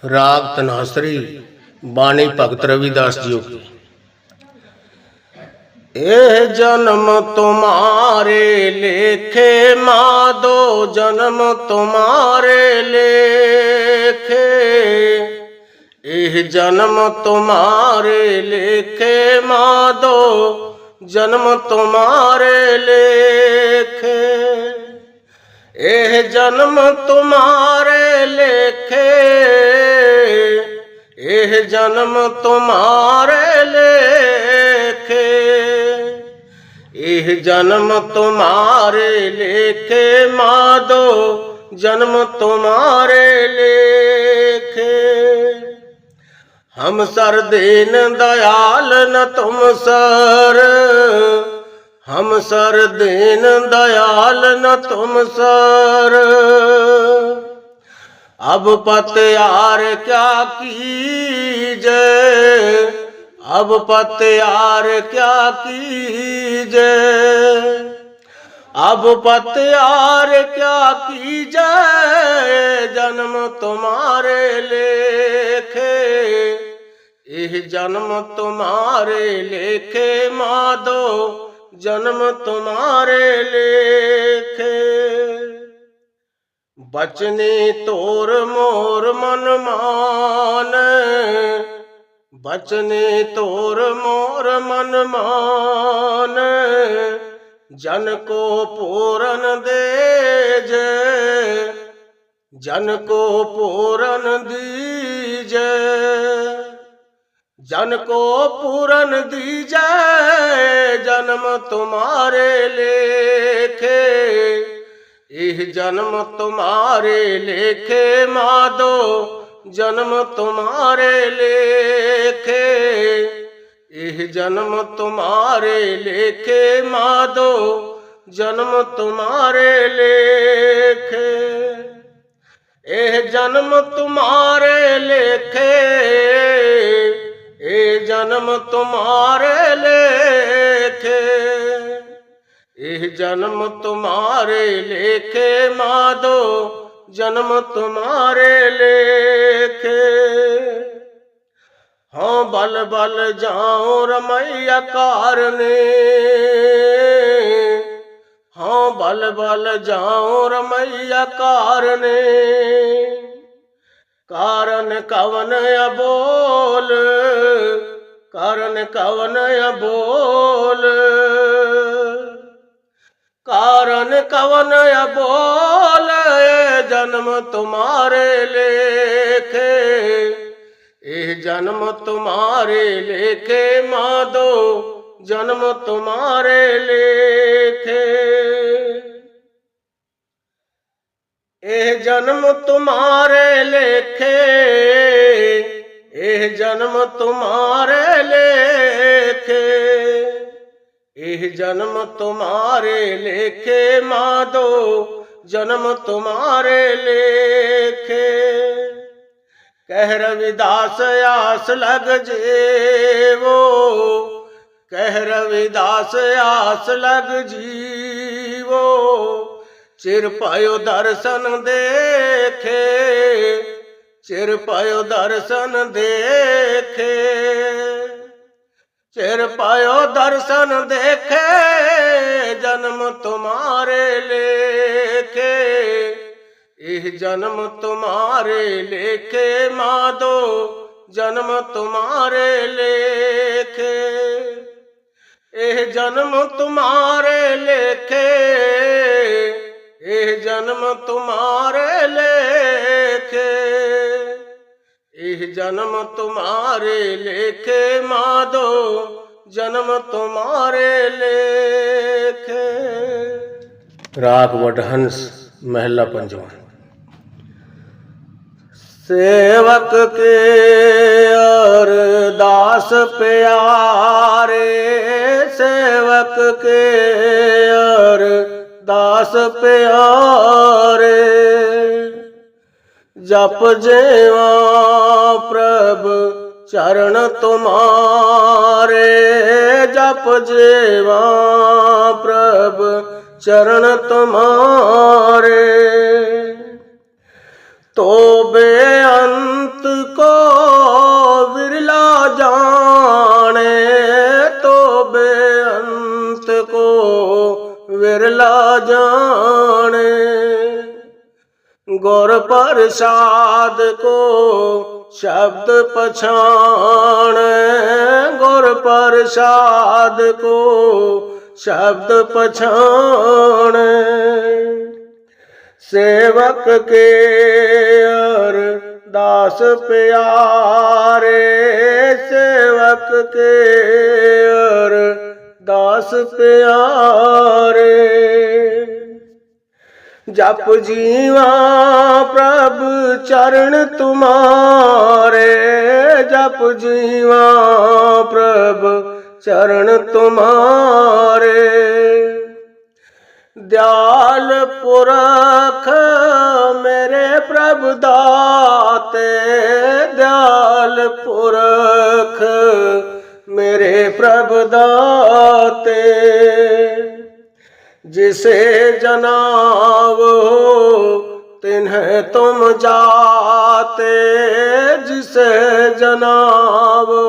राग तन्हासरी बाणी भगत रविदास जी की। ए जन्म तुम्हारे लेखे माधो, जन्म तुम्हारे लेखे। एह जन्म तुम्हारे लेखे माधो, जन्म तुम्हारे लेखे। एह जन्म तुम्हारे लेखे, एह जन्म तुम्हारे लेखे। एह जन्म तुम्हारे लेखे माधो, जन्म तुम्हारे लेखे। हम सर दीन दयाल न तुम सर, हम सर दीन दयाल न तुम सर। अब पत्यार क्या कीजे, अब पत्यार क्या कीजे। अब पत्यार क्या कीजे, जन्म तुम्हारे लेखे। एह जन्म तुम्हारे लेखे माधो, जन्म तुम्हारे लेखे। बचने तोर मोर मन मान, बचने तोर मोर मन मान। जन को पूरन देजे, जन को पूरन दीजे। जन को पूरन दीजे, जन्म तुम्हारे लेखे। एह जन्म तुम्हारे लेखे माधो, जन्म तुम्हारे लेखे। एह जन्म तुम्हारे लेखे माधो, जन्म तुम्हारे लेखे। एह जन्म तुम्हारे लेखे, एह जन्म तुम्हारे लेखे। एह जन्म तुम्हारे लेखे माधो, जन्म तुम्हारे लेखे। हाँ बल बल जाऊं रमैया कारने, हाँ बल बल जाऊं रमैया कारने। कारण कवन अबोल, कारण कवन अबोल। कारण कवन अबोल, जन्म तुम्हारे लेखे। एह जन्म तुम्हारे लेखे माधो, जन्म तुम्हारे लेखे। एह जन्म तुम्हारे लेखे, एह जन्म तुम्हारे लेखे। एह जन्म तुम्हारे लेखे माधो, जन्म तुम्हारे लेखे। कह रविदास आस लग जेवो, कह रविदास आस लग जीवो। चिर पायो दर्शन देखे, चिर पायो दर्शन देखे। चिर पायो दर्शन देखे, जन्म तुम्हारे लेखे। एह जन्म तुम्हारे लेखे माधो, जन्म तुम्हारे लेखे। एह जन्म तुम्हारे लेखे, एह जन्म तुम्हारे लेखे। एह जन्म तुम्हारे लेखे माधो, जन्म तुम्हारे लेखे। राग वडहंस महला पंजवा। सेवक के अरदास प्यारे, सेवक के अरदास प्यारे। जप जेवा प्रभु चरण तुम्हारे, जप जेवा प्रभु चरण तुम्हारे। तो बेअंत बिरला जाने। गुर प्रसाद को शब्द पछाण, गुर प्रसाद को शब्द पछाण। सेवक के अरदास प्यारे, सेवक के अरदास प्यारे। जप जीवा प्रभु चरण तुम्हारे, जप जीवा प्रभु चरण तुम्हारे। दयाल पुरख मेरे प्रभु दाते, दयाल पुरख मेरे प्रभु दाते। जिसे जनावो तिन्हें तुम जाते, जिसे जनावो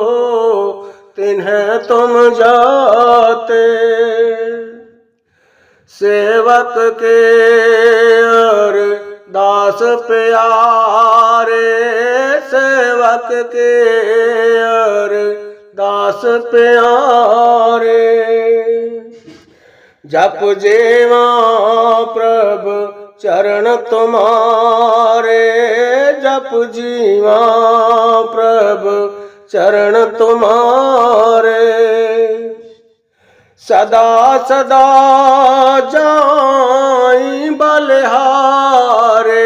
तिन्हें तुम जाते। सेवक के अरदास प्यारे, सेवक के अरदास प्यारे। जप जेवा प्रभु चरण तुम्हारे, जप जीवा प्रभु चरण तुम्हारे। सदा सदा जाई बलिहारे,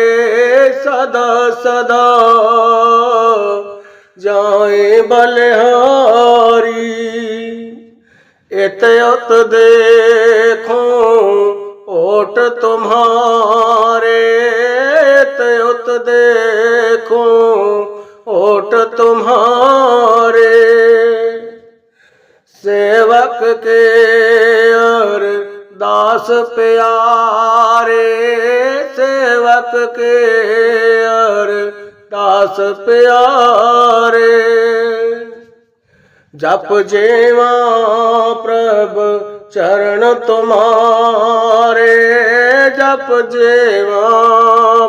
सदा सदा जाई बलिहारी। इत उत देखूं ओट तुम्हारे, इत उत देखूं ओट तुम्हारे। सेवक के अरदास प्यारे, सेवक के अरदास प्यारे। जप जेवा प्रभु चरण तुम्हारे, जप जेवा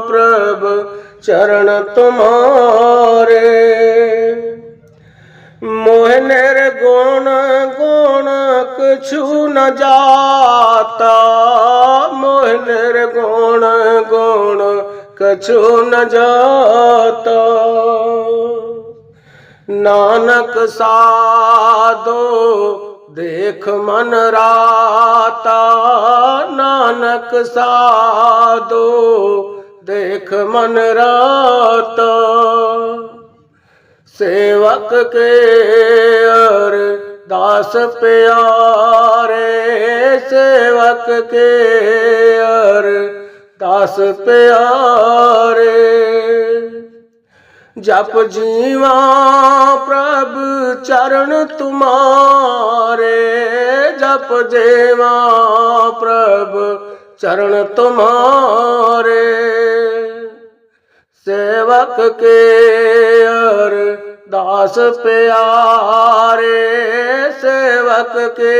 प्रभु चरण तुम्हारे। मोह निर्गुण गुण कछु न जाता, मोह निर्गुण गुण कछु न जाता। नानक साधो देख मन राता, नानक साधो देख मन राता। सेवक के अरदास प्यारे, सेवक के अरदास प्यारे। जप जीवा प्रभु चरण तुम्हारे, जप जेवा प्रभु चरण तुम्हारे। सेवक के अरदास प्यारे, सेवक के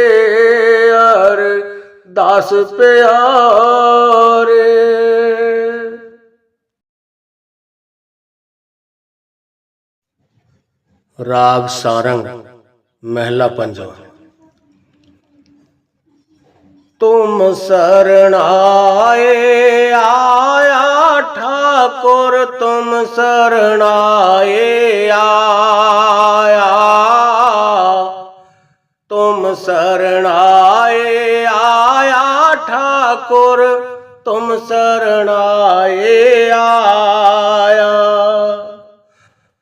अरदास प्यारे। राग सारंग महला पंजवा। तुम शरण आए आया ठाकुर, तुम शरण आए आया, तुम शरण आए आया ठाकुर, तुम शरण आए आया।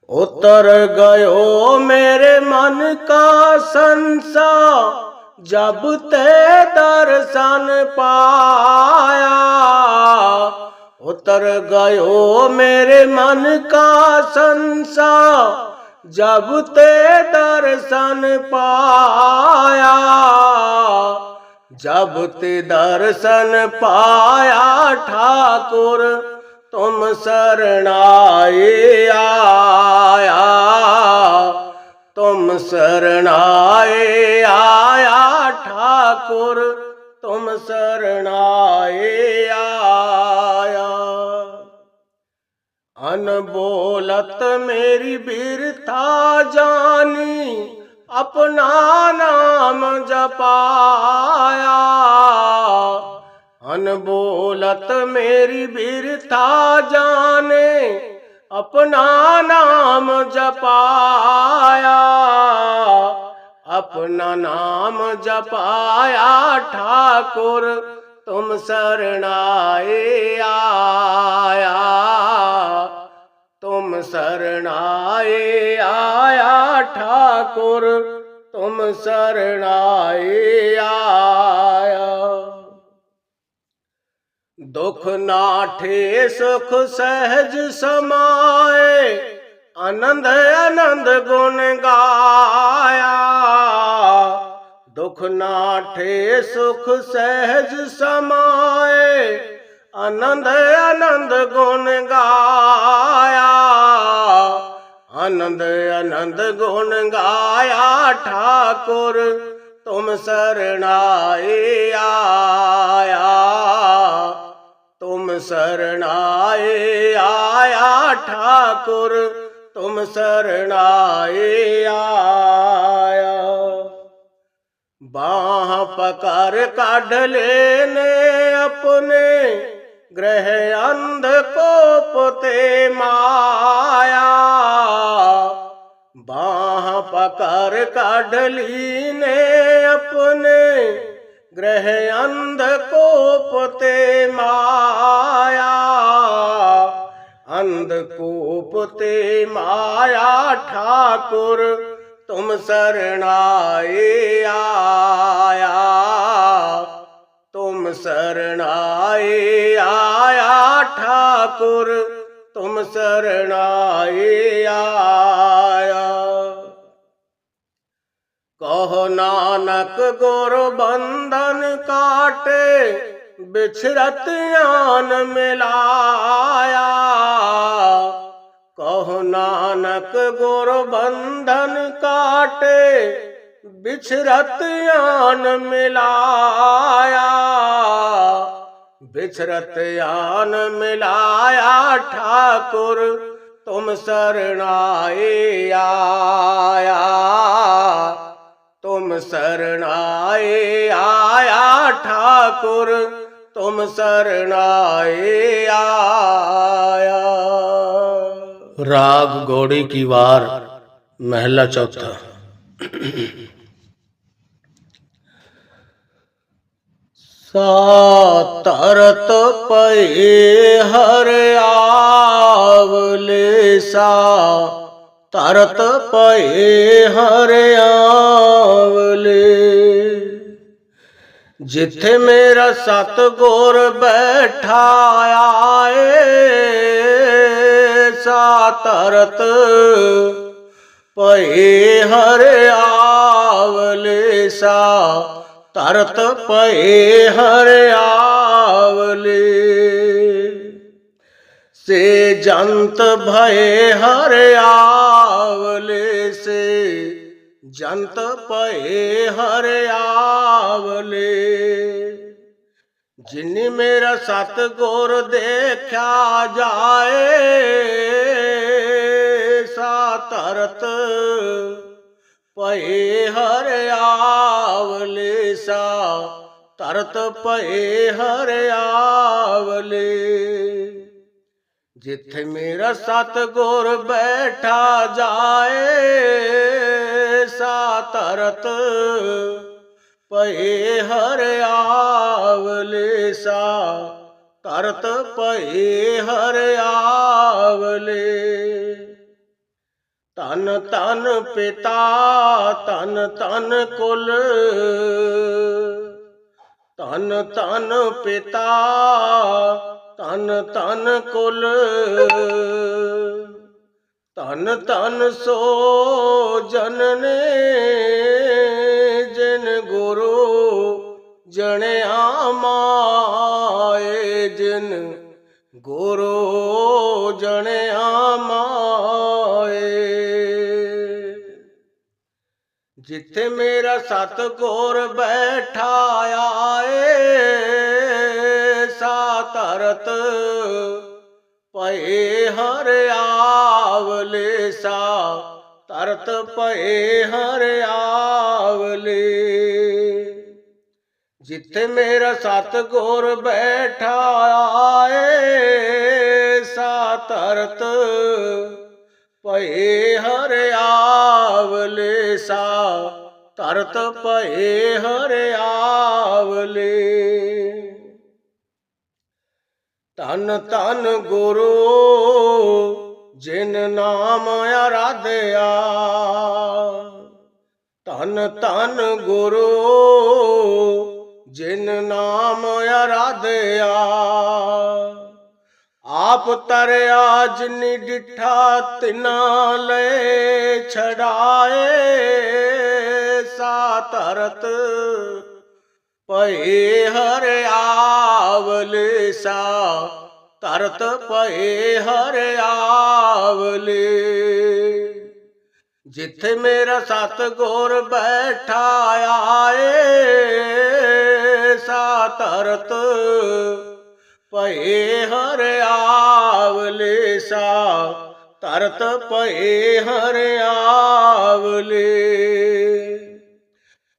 उतर गयो मेरे मन का संसा, जब ते दर्शन पाया। उतर गयो मेरे मन का संसा, जब ते दर्शन पाया। जब ते दर्शन पाया ठाकुर, तुम शरण आए आया, तुम शरण आए आया ठाकुर, तुम सरणाए आया। अनबोलत मेरी बिरथा जानी, अपना नाम जपाया। अनबोलत मेरी बिरथा जाने, अपना नाम जपाया। अपना नाम जपाया ठाकुर तुम शरणाए आया। तुम शरणाए आया ठाकुर तुम शरणाए आया। दुख नाठे सुख सहज समाए, आनंद आनंद गुण गाया। दुख नाठे सुख सहज समाए, आनंद आनंद गुण गाया। आनंद आनंद गुण गाया ठाकुर तुम शरणाए आया। तुम शरणाए आया ठाकुर तुम शरणाए आया। बाह पकड़ काढ़ लेने अपने, ग्रह अंधकोप ते माया। बाह पकड़ काढ़ लीने अपने, ग्रह अंधकोप ते माया। अंधकोप ते माया ठाकुर तुम शरणाए आया। तुम शरणाए आया ठाकुर तुम शरणाए आया। कहो नानक गुर बंधन काटे, बिछरत आन मिलाया। कहो नानक गुर बंधन काटे, बिछरत आन मिलाया। बिछरत आन मिलाया ठाकुर तुम शरणाए आया। तुम शरणाए आया ठाकुर तुम शरणाए आया। राग घोड़ी की वार, महला चौथा। तरत पए हर आवले सा, तरत पए हर आवले। जिथे मेरा सतगुर बैठा आए, सा तरत पए हर आवले सा, तरत पए हर आवले। से जंत भये हर आवले से, जंत पए हर आवले। जिन्नी मेरा सतगुर देखा जाए, सा तरत पए हर आवले सा, तरत पए हर आवले। जिथे मेरा सतगुर बैठा जाए, सा तरत पए हर आवले सा, तरत पए हर आवले। तन तन पिता तन तन कुल, तन तन पिता तन तन कुल। तन तन सो जनने जिन गुरु जणिया माए। जिन गुरु जणिया माए। जिथे मेरा सतगुर बैठा आए सा तरत पए हर आवले सा तरत पए हर आवले। जिथे मेरा सतगुर बैठा आए सा तरत पए हर आवले सा तरत पए हर आवले। तन तन गुरु जिन नाम आराध्या तन तन गुरु जिन नाम आराध्या। आप तरया जिनि डिठा तिना ले छड़ाए सा तरत पए हर आवले सा तरत पए हर आवले। जिथे मेरा सतगुर बैठा आए सा तरत पए हर आवले सा तरत पए हर आवले।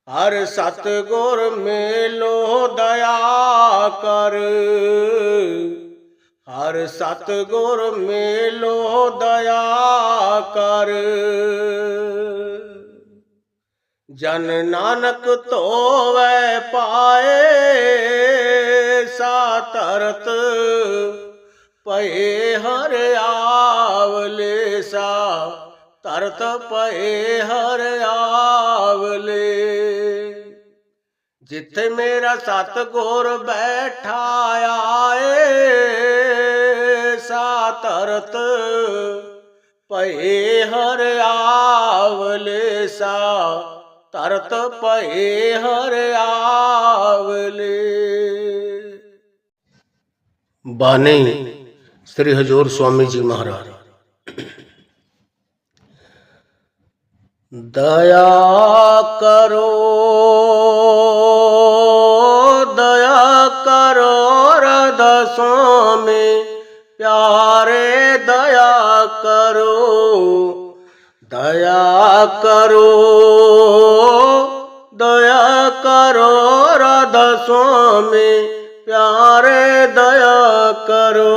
हर सतगुर मेलो दया कर हर सतगुर मेलो दया कर। जन नानक धोवै पाए सा तरत पए हर आवले सा तरत पए हर आवले। जिथे मेरा सतगुर बैठा आए सा तरत पए हर आवले सा तरत पए हर आवले। बानी श्री हजूर स्वामी जी महाराज। दया करो राधा स्वामी प्यारे दया करो दया करो राधा स्वामी प्यारे दया करो।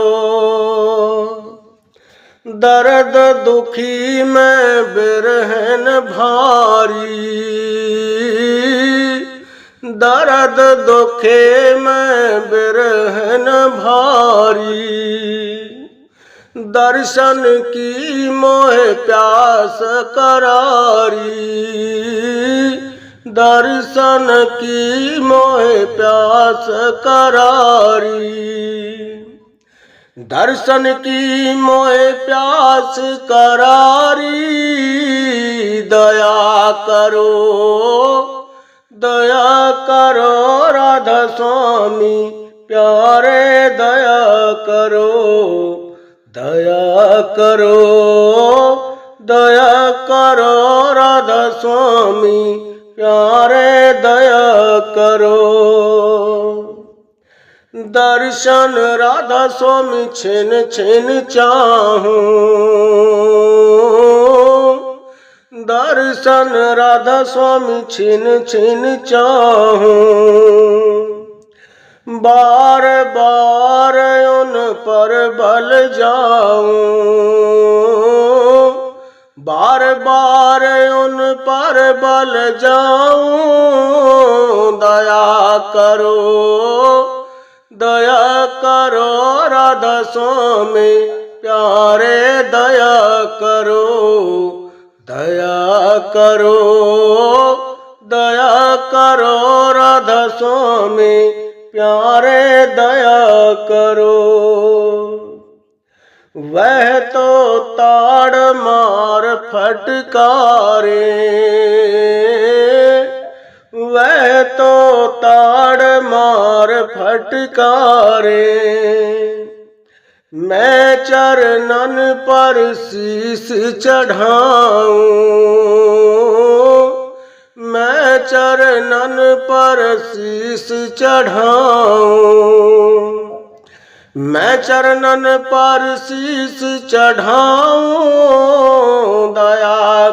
दर्द दुखी में बिरहन भारी दर्द दुखे में बिरहन भारी। दर्शन की मोह प्यास करारी दर्शन की मोह प्यास करारी। दर्शन की मोह प्यास करारी दया करो राधा स्वामी प्यारे दया करो दया करो राधा स्वामी प्यारे दया करो। दर्शन राधा स्वामी छिन छिन चाहूं दर्शन राधा स्वामी छिन छिन चाहूं। बार बार उन पर बल जाऊं बार बार उन पर बल जाऊं। दया करो राधा स्वामी प्यारे दया करो राधा स्वामी प्यारे दया करो। वह तो ताड़ मार फटकारे वह तो ताड़ मार फटकारे। मैं चरणन पर शीश चढ़ाऊं चरणन पर शीस चढ़ाऊं, मैं चरणन पर शीस चढ़ाऊं। दया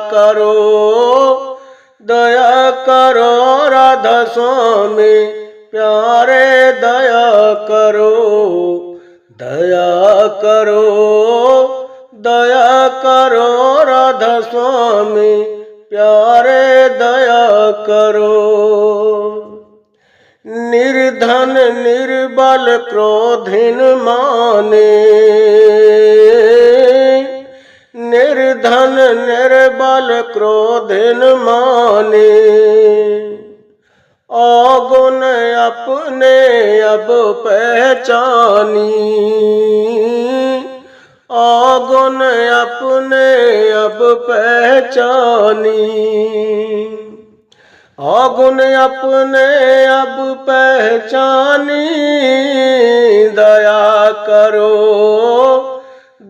करो राधा स्वामी प्यारे, दया करो, दया करो, दया करो राधा स्वामी प्यारे, दया करो। निर्धन निर्बल क्रोधिन माने, निर्धन निर्बल क्रोधिन माने। अवगुण अपने अब पहचानी, अवगुण अपने अब पहचानी। अवगुण अपने अब पहचानी। दया करो,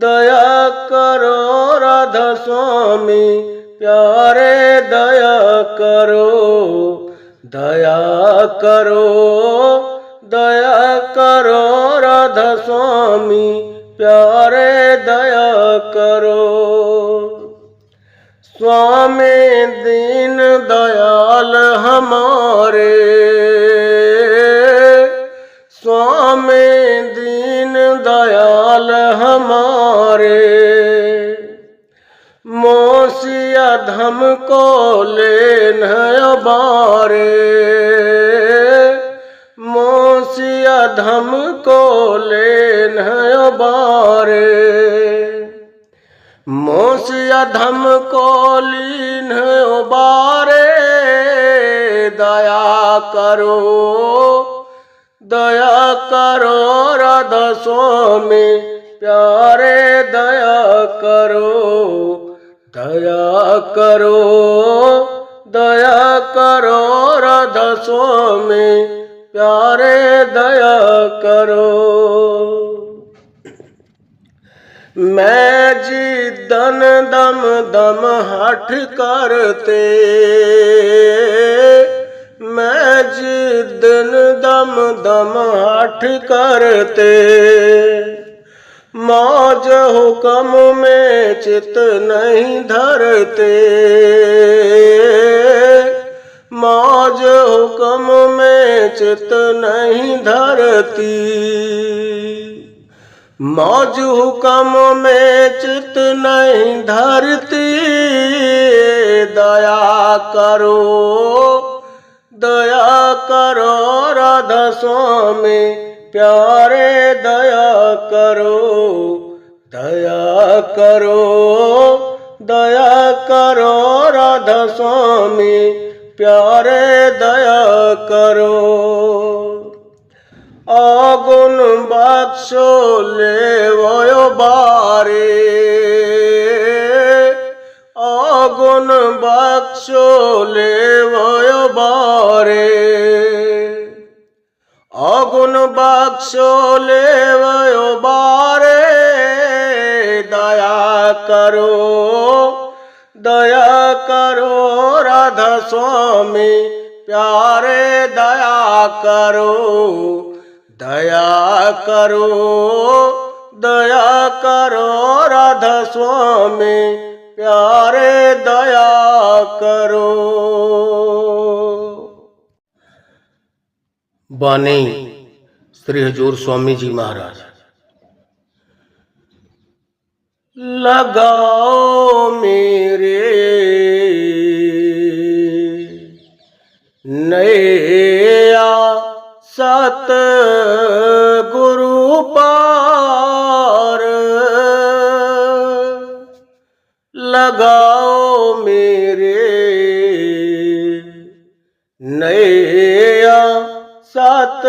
दया करो राधा स्वामी प्यारे, दया करो, दया करो, दया करो राधा स्वामी प्यारे, दया करो। स्वामी दीन दयाल हमारे, स्वामी दीन दयाल हमारे। मोसिया धम को लेन बारे, मोसिया धम को लेन बारे। मोसिया धम को लीन बारे। दया करो, दया करो राधा स्वामी प्यारे, दया करो, दया करो, दया करो राधा स्वामी प्यारे, दया करो। मैं जिदन दम दम हठ करते, मैं जिदन दम दम हठ करते। मौज हुक्म में चित नहीं धरते, मौज हुक्म में चित नहीं धरती। मौज हुक्म में चित नहीं धरती। दया करो, दया करो राधा स्वामी प्यारे, दया करो, दया करो, दया करो राधा स्वामी प्यारे, दया करो। अवगुण बख्शो लेवो बारे, अवगुण बख्शो लेवो बारे। अवगुण बख्शो लेवो बारे। दया करो, दया करो राधा स्वामी प्यारे, दया करो, दया करो, दया करो राधा स्वामी प्यारे, दया करो। बानी श्री हजूर स्वामी जी महाराज। लगाओ मेरे नैया सत गुरु पार, लगाओ मेरे नैया सत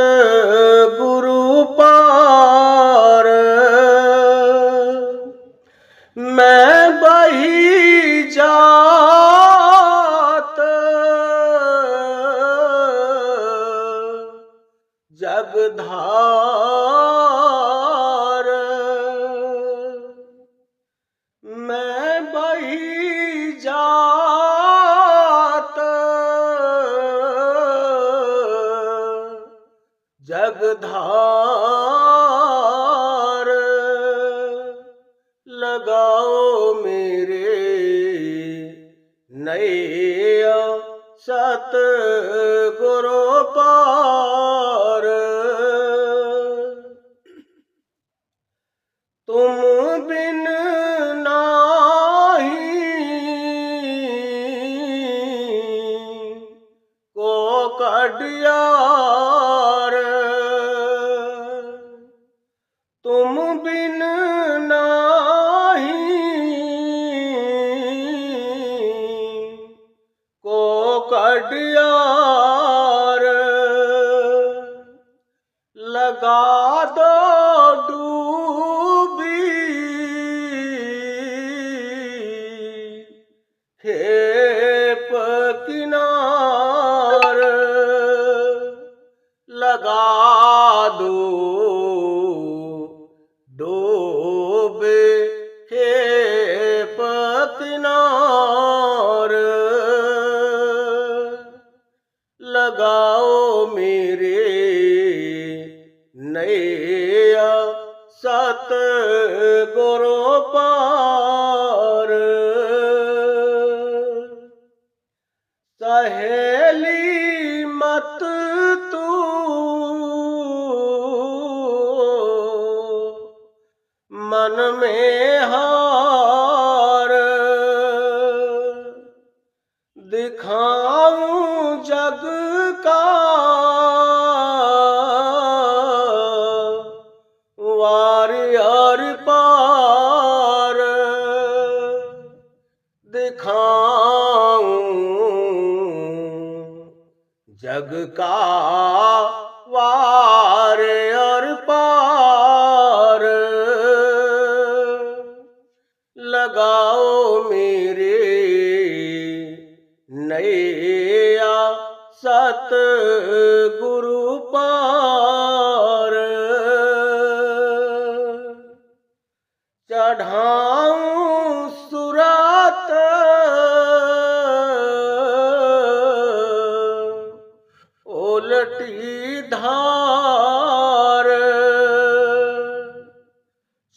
गुरु पार। मैं बही जात जगधार, मैं बही जात जगधार लगाओ मेरे नैया सतगुरु पार। तुम बिन नाही को कडियार, तुम बिन नाही को कडियार। लगा दो डूबी खेप किनार, लगा दो डूबे खेप किनार। लगाओ मेरे नैया सतगुरु पार। सहेली मत तू मन में हार, दिखाऊं जग का वार यार पार। दिखाऊं जग का वार और पार। लगाओ मेरे नैया सतगुरु पार। चढ़ाऊं सुरात उलटी धार,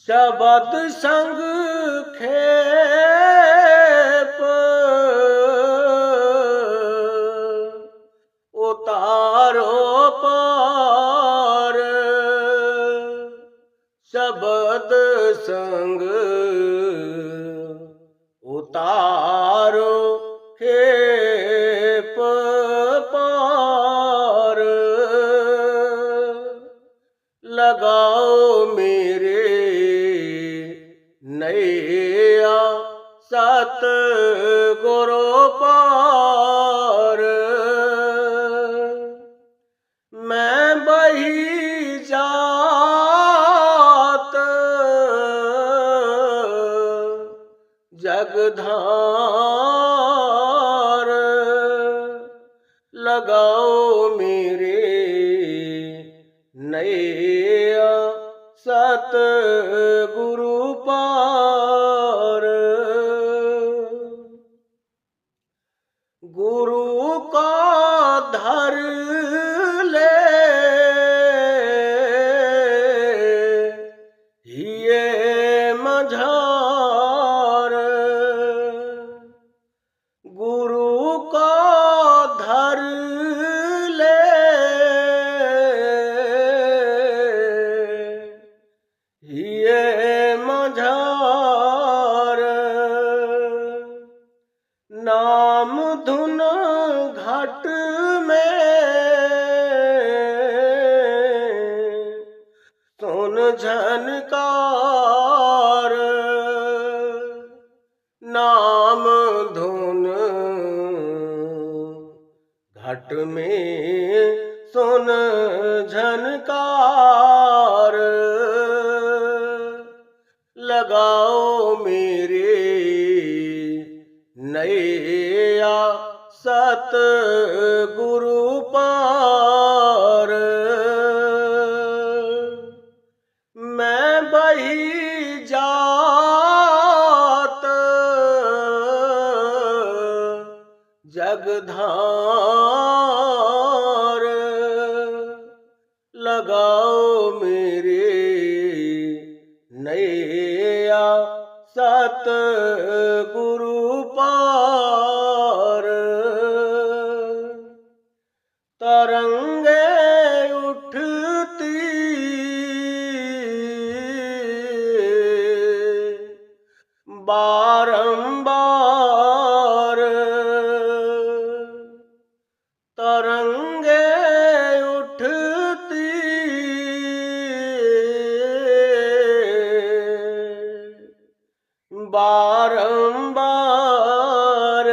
शबद संग खेप उतारो पार। शबद संग उतारो खेप पार। लगाओ मेरे नैया सतगुरु पार। मैं बही जात जगधार। लगाओ मेरे नैया सतगुरु पार। गुरु का धर ले ये मझार, गुरु का धर ले ये मझार। नाम धुन घट में सुन झनकार। नाम धुन घट में सुन झनकार। लगाओ मेरे नैया सतगुरु पार। मैं बही जात जगधार। गुरु पार तरंगे उठती बारंबार तरंगे उठती बारंबार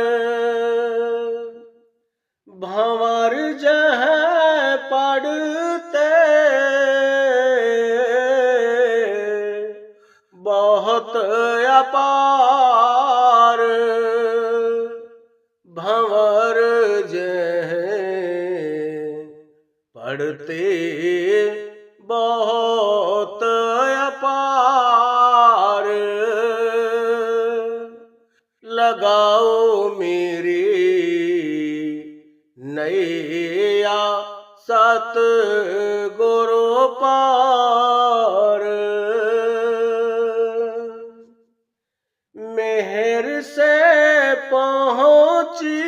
भंवर जह पड़ते बहुत अपार भंवर जह पड़ते बहुत अपार लगाओ मेरी नैया सतगुरु पार मेहर से पहुँची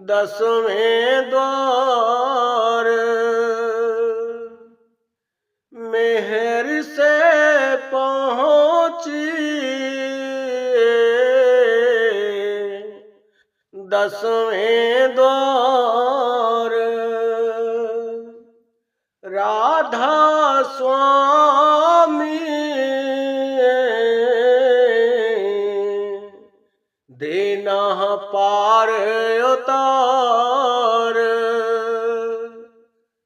10वें द्वार मेहर से पहुँची 10वें द्वार राधा स्वामी देना पार उतार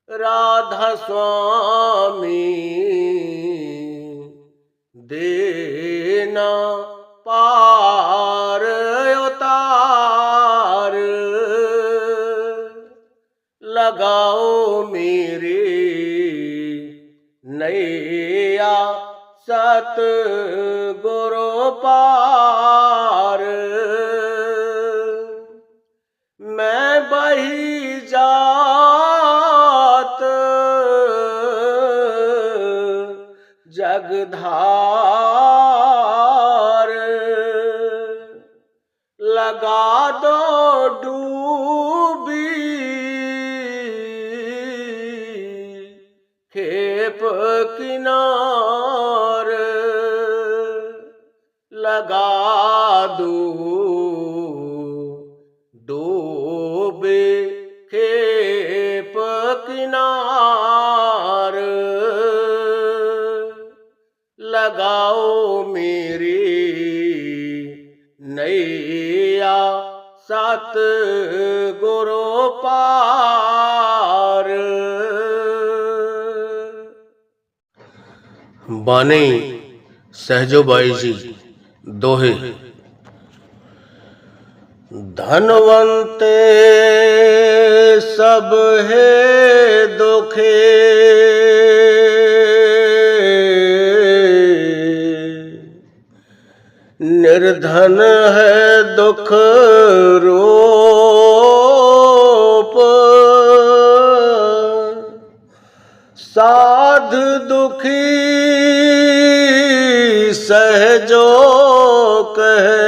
राधा स्वामी देना पार उतार लगाओ मेरी नैया सतगुरु पार मैं बही जात जगधार लगा दो डूबी खेप किनार लगा दो डूबे खेप किनार लगाओ मेरी नैया सतगुरु पार बानी सहजोबाई जी दोहे धनवंते सब है दुखे निर्धन है दुख रूप साध दुखी सहजो कहे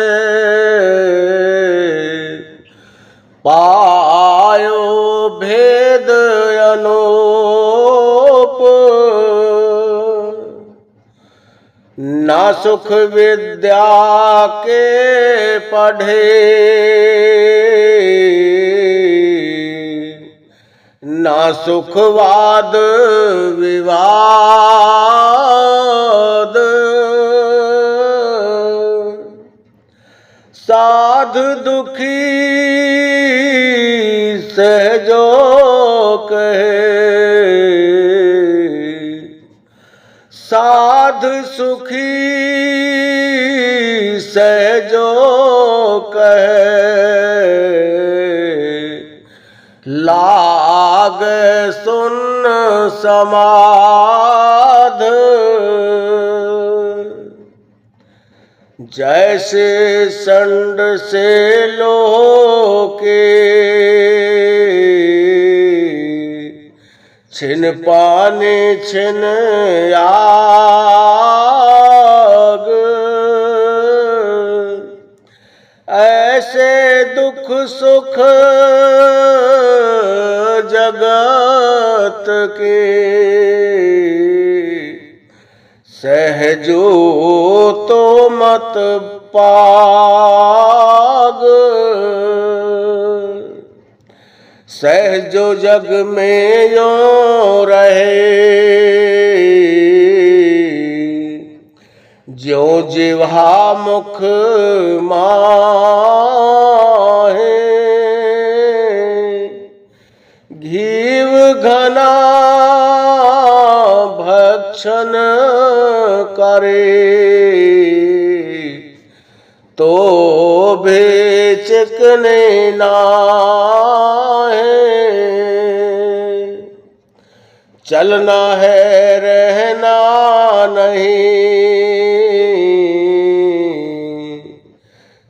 पायो भेद अनूप ना सुख विद्या के पढ़े ना सुखवाद विवाद साध दुखी सहजो कहे साध सुखी सहजो कहे लाग सुन समाध जैसे संड से लोह के छिन पाने छिन आ दुख सुख जगत के, सहजो तो मत पाग। सहजो जग में यो रहे, ज्यो जिह्वा मुख माहे। घीव घना भक्षण करे, तो भी चिकने नाहे। चलना है रहना नहीं,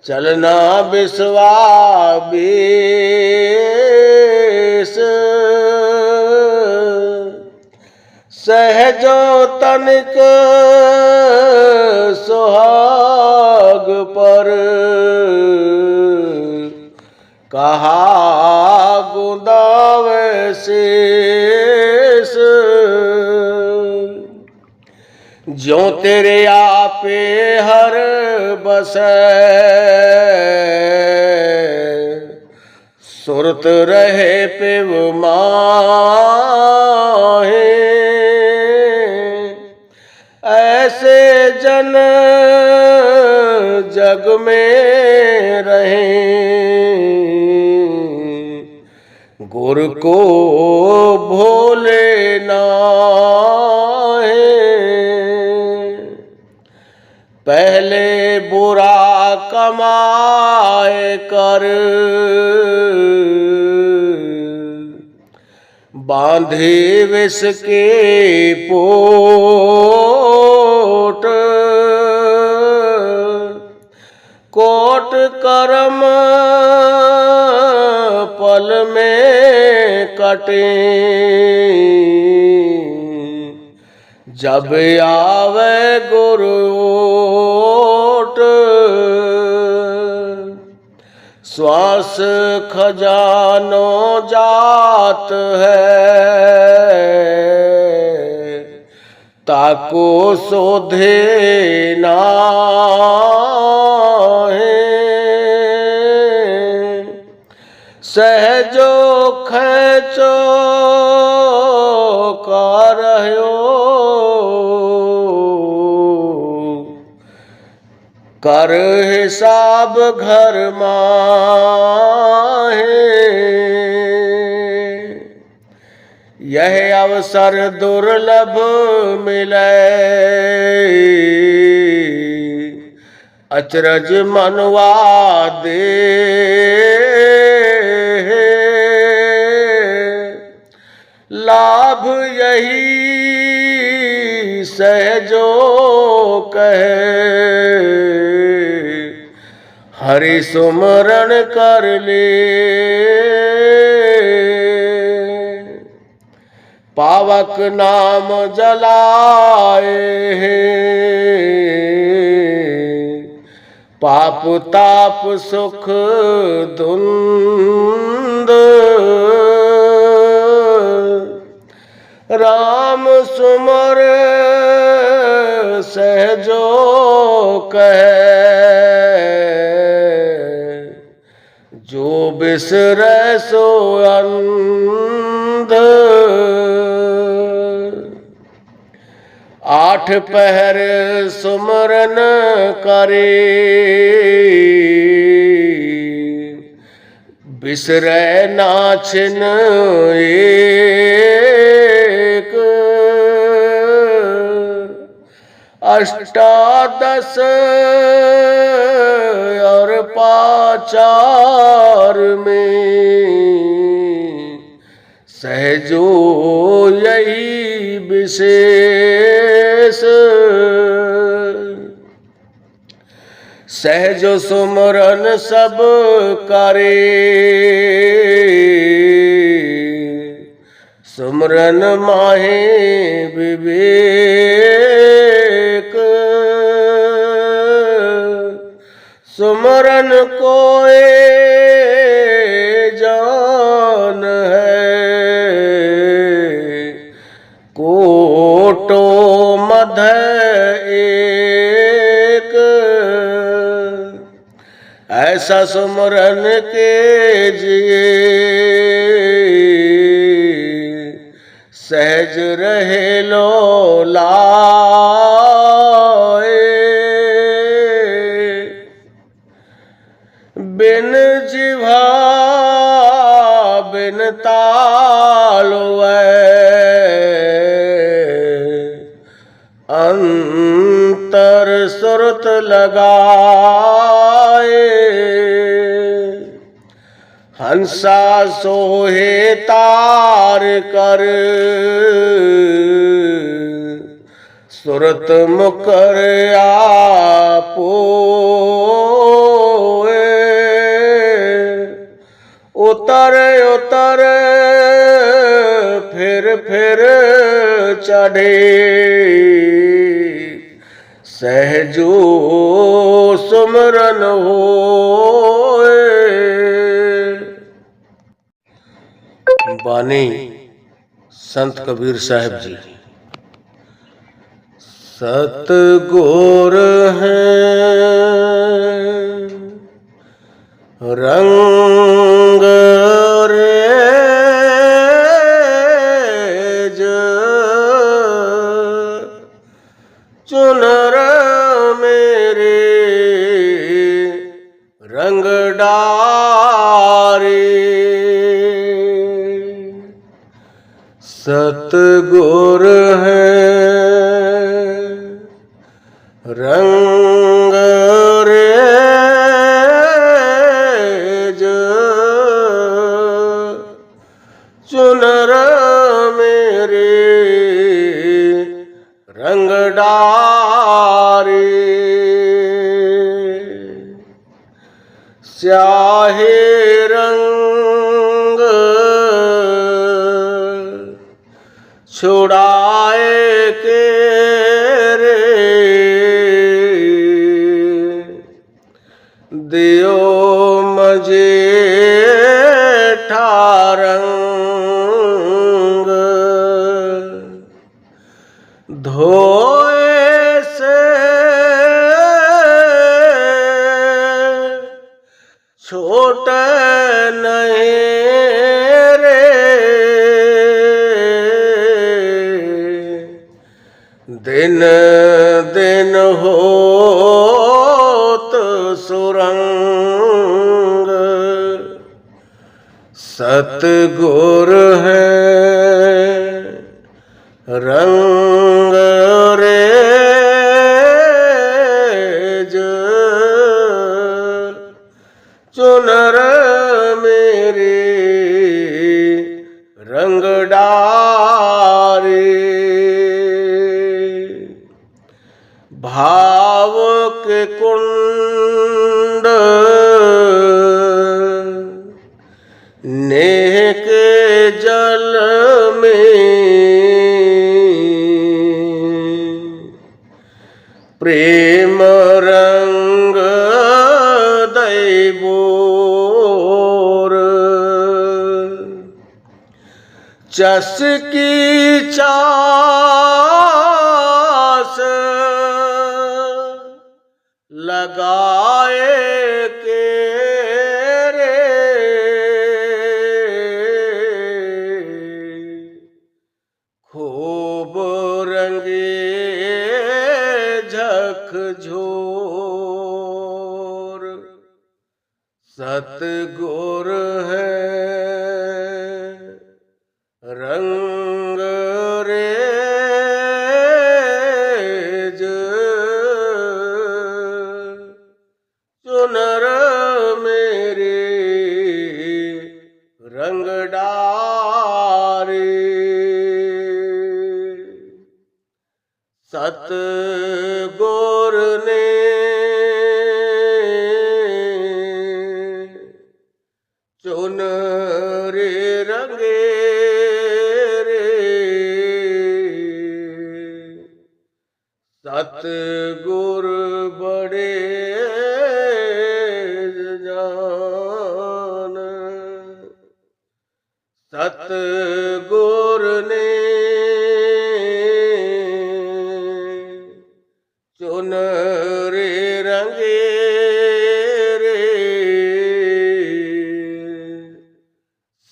चलना विश्वास। सहजो तनिक सुहाग पर, कहा गुदावे शेष। ज्यों तेरे आपे हर बसै, सुरत रहे पिव माहे। ऐसे जन जग में रहें, गुर को भूले नाहे। पहले बुरा कमाए कर, बांधे विष के पोट। कोट कर्म पल में कटे, जब आवे गुरु ओट। श्वास खजानो जात है, ताको शोधे नाहे। सहजो खेचो करह्यो, कर हिसाब घर माहे। यह अवसर दुर्लभ मिले, अचरज मनवा दे। लाभ यही सहजो कहे, हरि सुमरण कर ले। पावक नाम जलाए हैं, पाप ताप सुख धुंध। राम सुमर सहजो कहे, जो बिसरे सो अंध। आठ पहर सुमरन करे, बिसरे नाछिन एक। अष्टादश और पाचार में सहजो यही विशेष। सहजो सुमरन सब करे, सुमरन माहे विवेक। सुमरन कोए जान है, कोटो मध एक। ऐसा सुमरन के जिए सहज रहे लो लाए। बिन जिह्वा बिन ताल अंतर सुरत लगाए। हंसा सोहे तार कर, सुरत मुकर आपोए। उतर उतर फिर चढ़े, सहजो सुमरन होए। बानी संत कबीर साहब जी। सतगुर हैं रंग रेज, चुनर मेरे रंग डारे। सतगुर हैं रंग रेज, चुनर मेरे रंग डारे। स्याहे रंग छुड़ाए के रे, दियो मजे ठारंग। धोए से छोटे नहीं रे, दिन दिन होत सुरंग। सतगुर हैं रंग रेज, चुनर मेरे रंग डारे। भाव के कुंड नेह के जल में, प्रेम रंग दैबोर। चसकी चास लगाए के रे, खूब रंगे झकझोर। सतगुर हैं रंग रेज, चुनर मेरे रंग डारे। सतगुर ने चुनरे रंगे रे, सतगुर बड़े सतगुर ने चुनरी रंगे रे,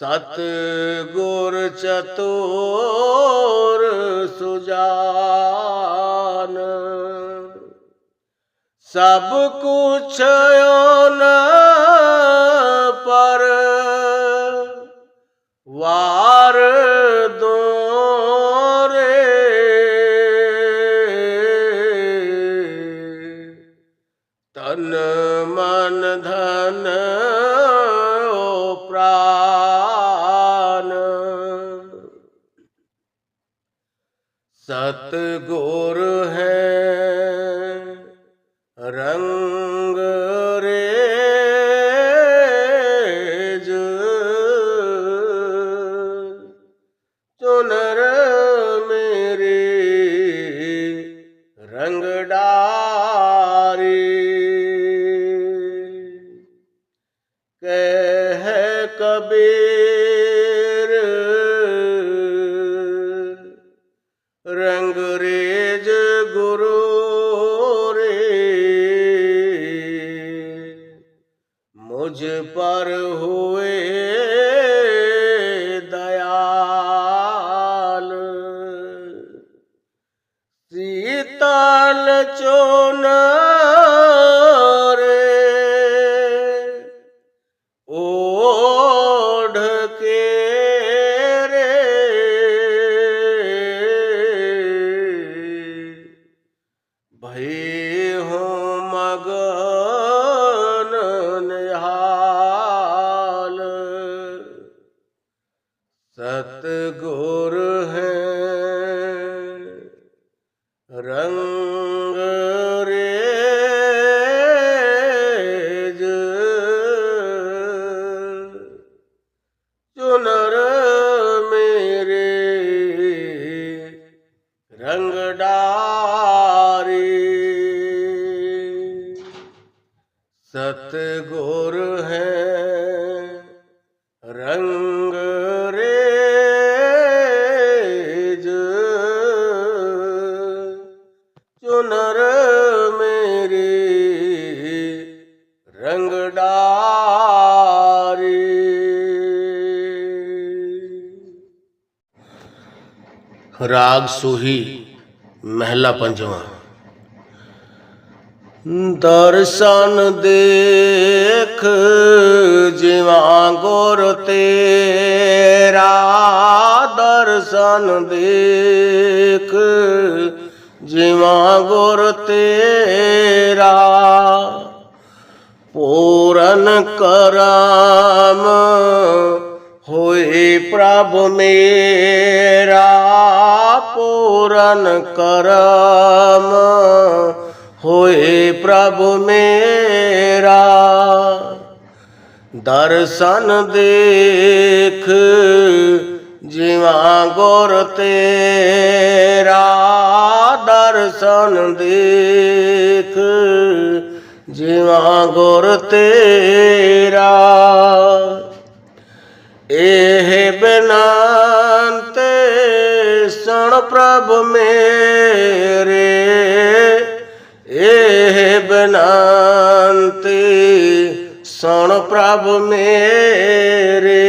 सतगुर चतुर सुजान, सब कुछ न पर वार दो रे, तन मन धन ओ प्राण, सतगुर है रंग रेज, चुनर मेरे रंग डारी, कह कबीर रंग रेज गुरु रे, मुझ पर हुए दयाल, शीतल चुनर ओढ़ के रे, भई हूँ मगन निहाल, सतगुर है रंग रेज, चुनर मेरे रंग डारी, सतगुर है रंग रेज, चुनर मेरी रंग डारी। राग सूही महला पंजवा। दर्शन देख जिवा गुर तेरा, दर्शन देख जिवा गुर तेरा, पूरन करम होए प्रभु मेरा, पूरन करम होए प्रभु मेरा। दर्शन देख जिवा गुर तेरा, दर्शन देख जिवा गुर तेरा। एह बिनते सुन प्रभु मेरे, एह बिनती सुन प्रभु मेरे।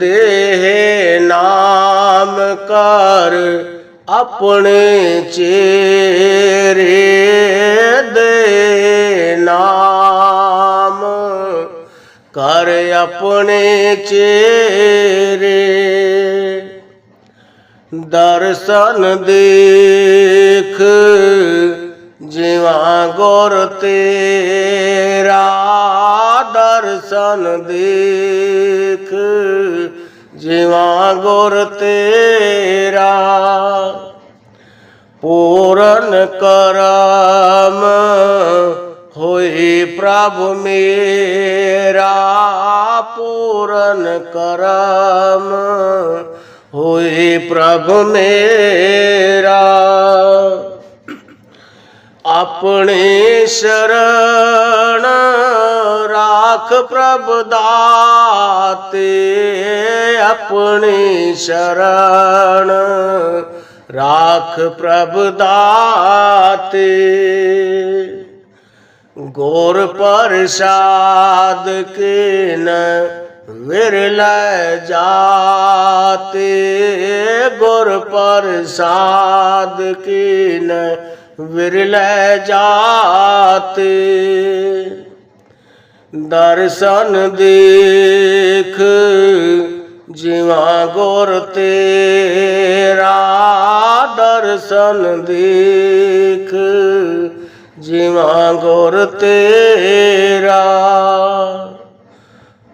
देह नाम कर अपने चेरे, दे नाम कर अपने चेरे। दर्शन देख जिवा गुर तेरा, दर्शन देख जिवा गुर तेरा। पूरन करम होए प्रभु मेरा, पूरन करम होए प्रभु मेरा। अपनी शरण राख प्रभु दाते, अपनी शरण राख प्रभु दाते। गौर प्रसाद के न विरल जाते, गुर प्रसाद की न विरल जाते। दर्शन देख जीवा गुर तेरा, दर्शन देख जीवा गुर तेरा।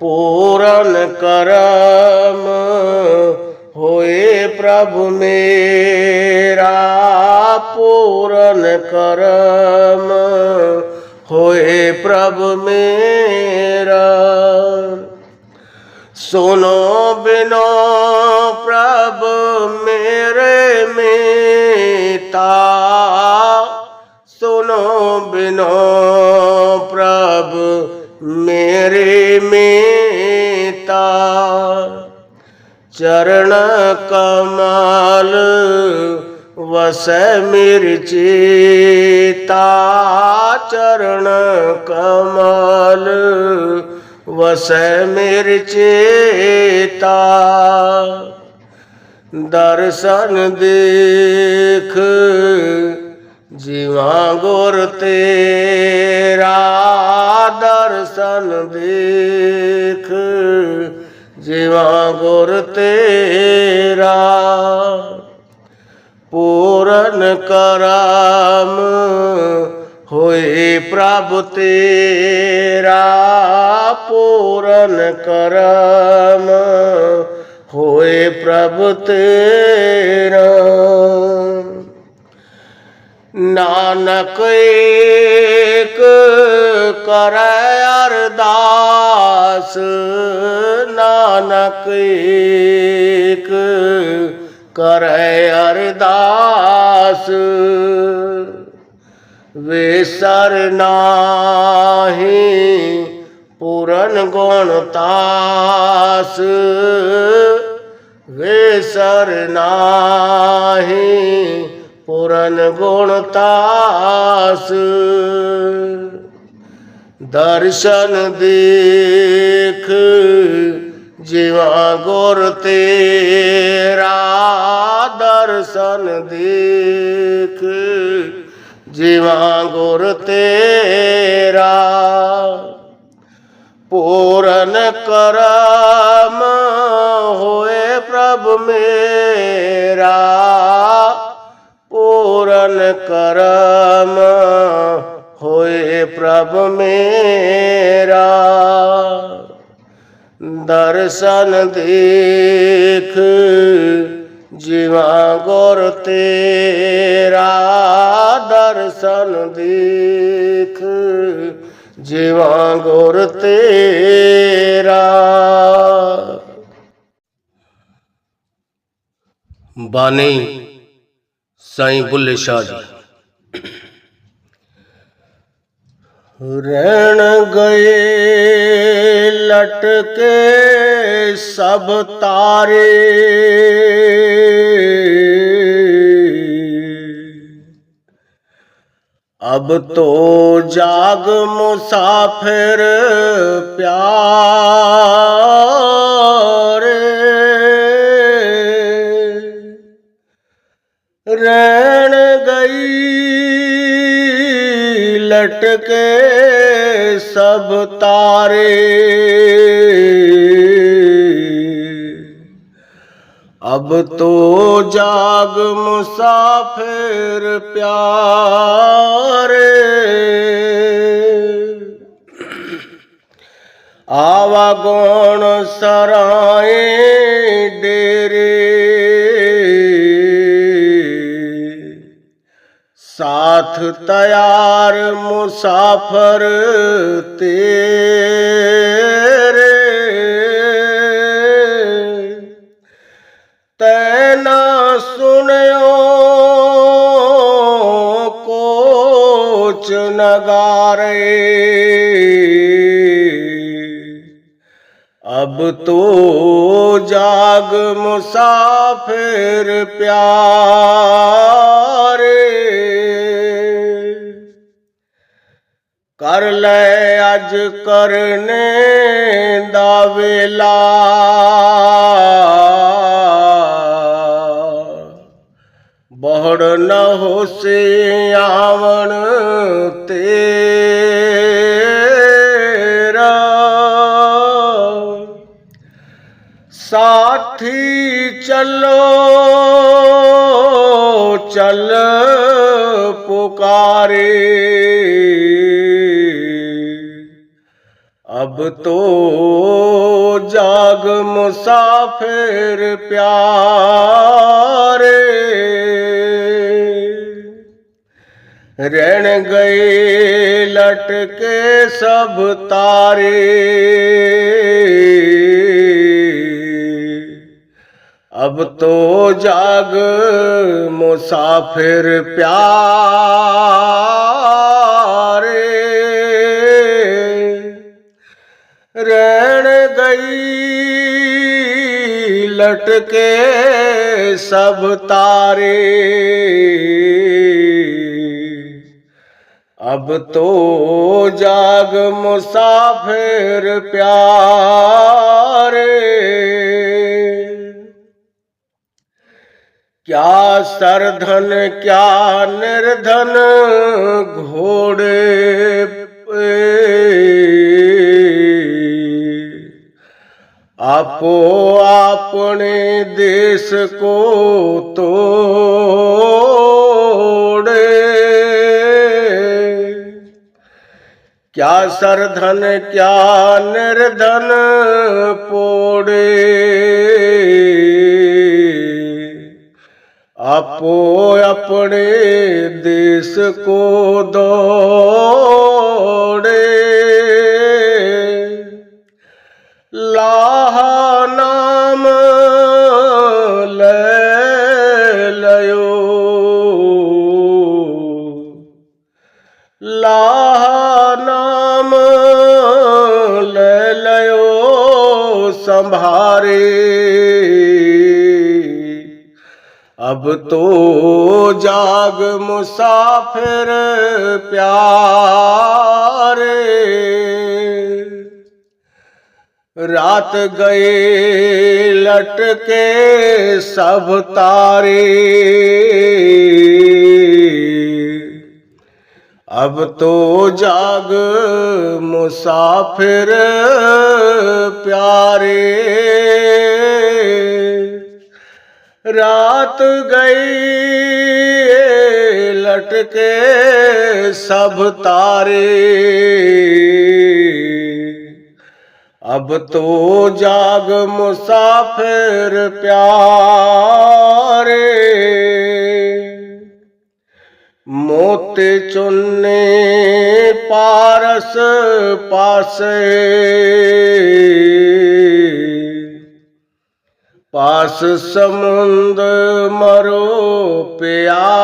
पूरन करम होए प्रभु मेरा, पूरन करम होए प्रभु मेरा। सुनो बिनो प्रभु मेरे मीता, सुनो बिनो प्रभु मेरे मीता। चरण कमल वसै मेरी चेता, चरण कमल वसै मेरी चेता। दर्शन देख जीवा गुर तेरा, दर्शन देख जीवा गुर तेरा। पूरन करम होए प्रभु तेरा, पूरन करम होए प्रभु तेरा। नानक एक करे अरदास, नानक एक करे अरदास। विसर नाहि पूरन गुण तास, विसर नाहि पूरन गुण तास। दर्शन देख जीवा गुर तेरा, दर्शन देख जीवा गुर तेरा। पूरन करम होए प्रभु मेरा, पूरन करम होए प्रभु मेरा। दर्शन देख जीवा गुर तेरा, दर्शन देख जीवा गुर तेरा। बानी साईं बुल्ले शाह जी। रैन गए लटके सब तारे, अब तो जाग मुसाफिर प्यारे। रैन गई लटके सब तारे, अब तो जाग मुसाफिर प्यारे। आवागौण सराए डेरे, साथ तैयार मुसाफर तेरे। तैना सुनयो को सोच नगारे। अब तो जाग मुसाफिर प्यारे। कर ले अज करने दा वेला, बहुड़ न होसे आवन तेरा। साथी चलो चल पुकारे। अब तो जाग मुसाफिर प्यारे। रहन गए लटके सब तारे। अब तो जाग मुसाफिर प्यारे। रहन गई लटके सब तारे। अब तो जाग मुसाफिर प्यारे। क्या सरधन क्या निर्धन घोड़े पे, आपो अपने देश को तोड़े। क्या सरधन क्या निर्धन पोड़े। आपो अपने देश को दौड़े। लाह नाम ले लयो, लाह नाम ले लयो संभारे। अब तो जाग मुसाफिर प्यारे। रात गए लटके सब तारे। अब तो जाग मुसाफिर प्यारे। रात गई लटके सब तारे। अब तो जाग मुसाफिर प्यारे। मोती चुन्ने पारस पासे, पास समुंद मरो प्यासे।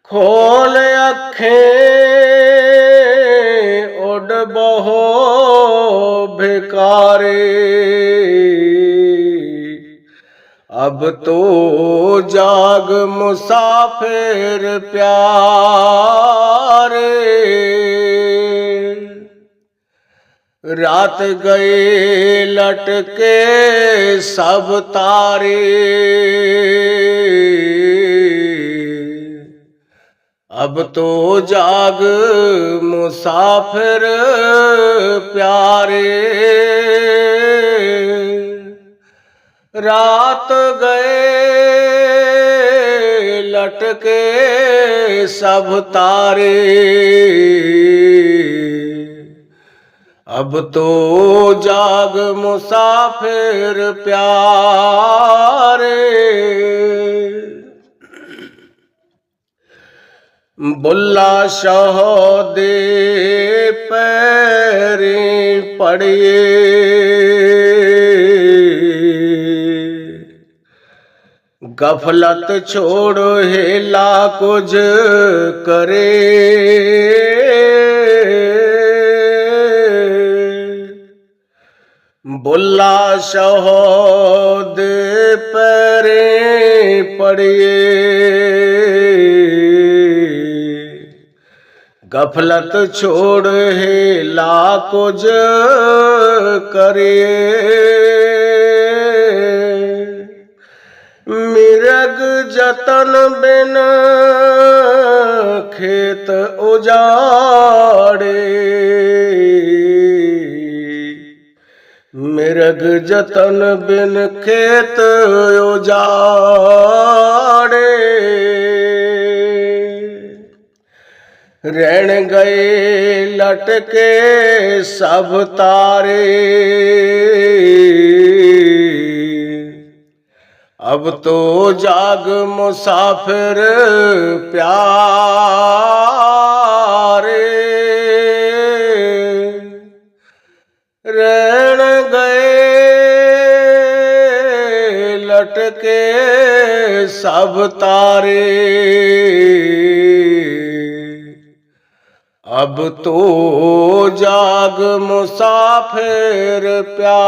खोल अखें उड़ बहो भिकारे। अब तो जाग मुसाफिर प्यारे। रात गए लटके सब तारे। अब तो जाग मुसाफिर प्यारे। रात गए लटके सब तारे। अब तो जाग मुसाफिर प्यारे। बुल्ला शाह दे पैरी पड़िए, गफलत छोड़ो हेला कुछ करे, बुल्ला शहोद पैरे पड़िए, गफलत छोड़ हेला कुछ करिए, मिरग जतन बिन खेत उजाड़े, मिरग जतन बिन खेत उजाड़े, रैन गए लटके सब तारे, अब तो जाग मुसाफिर प्यारे, रैन गए लटके सब तारे, अब तो जाग मुसाफिर प्यारे।